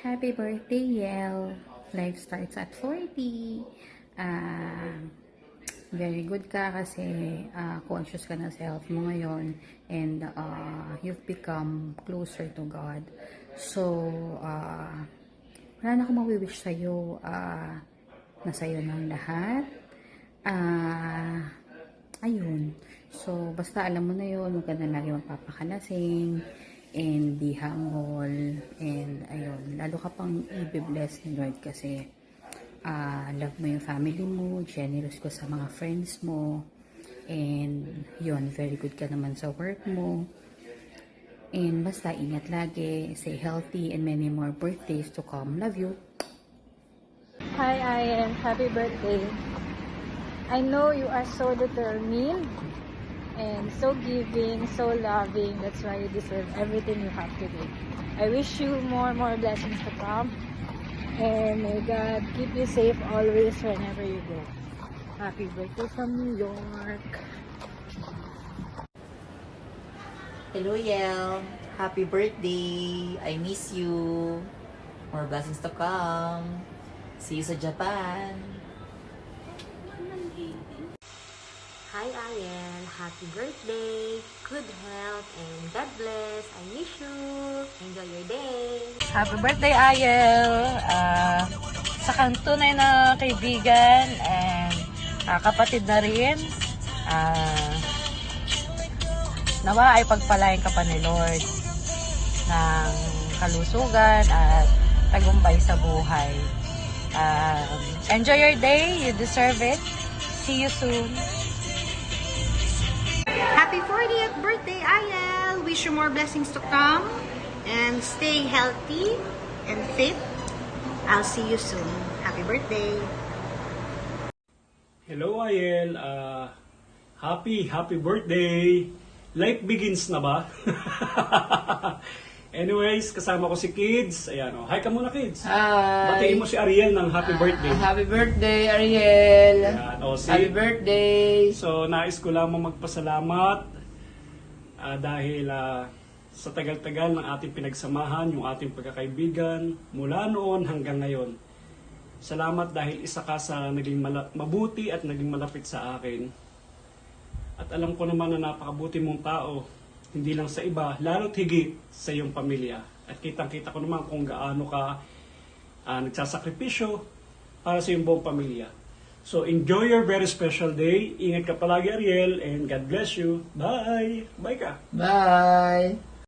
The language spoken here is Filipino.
Happy birthday, Yel. Life starts at 40. Ah, very good ka kasi conscious ka na sa health mo ngayon and you've become closer to God. So, wala na akong mawiwish sa'yo. Nasa'yo ng lahat. Ayun. So, basta alam mo na yun, huwag ka na lagi magpapakalasing and be humble and ayun, lalo ka pang i-bless ni Lord kasi love mo yung family mo, generous ko sa mga friends mo and yun, very good ka naman sa work mo and basta ingat lagi, stay healthy and many more birthdays to come. Love you. Hi, Ian. Happy birthday. I know you are so determined and so giving, so loving. That's why you deserve everything you have today. I wish you more blessings to come. And may God keep you safe always whenever you go. Happy birthday from New York. Hello, Yel. Happy birthday. I miss you. More blessings to come. See you sa Japan. Hi, Ayen. Happy birthday. Good health and God bless. I miss you. Enjoy your day. Happy birthday, Ayel. Sa kang tunay na kaibigan and kapatid na rin. Nawa ay pagpalain ka pa ni Lord ng kalusugan at tagumpay sa buhay. Enjoy your day. You deserve it. See you soon. Happy 40th birthday, Ayel! Wish you more blessings to come and stay healthy and fit. I'll see you soon. Happy birthday! Hello, Ayel. Happy birthday! Life begins na ba? Anyways, kasama ko si Kids. Ayan, oh. Hi ka muna, Kids. Hi! Batiin mo si Ariel ng happy birthday. Happy birthday, Ariel! Ayan, oh, Happy birthday! So, nais ko lamang magpasalamat dahil sa tagal-tagal ng ating pinagsamahan, yung ating pagkakaibigan, mula noon hanggang ngayon. Salamat dahil isa ka sa naging mabuti at naging malapit sa akin. At alam ko naman na napakabuti mong tao, hindi lang sa iba, lalo't higit sa iyong pamilya. At kitang-kita ko naman kung gaano ka nagsasakripisyo para sa iyong buong pamilya. So enjoy your very special day. Ingat ka palagi, Ariel, and God bless you. Bye! Bye ka! Bye!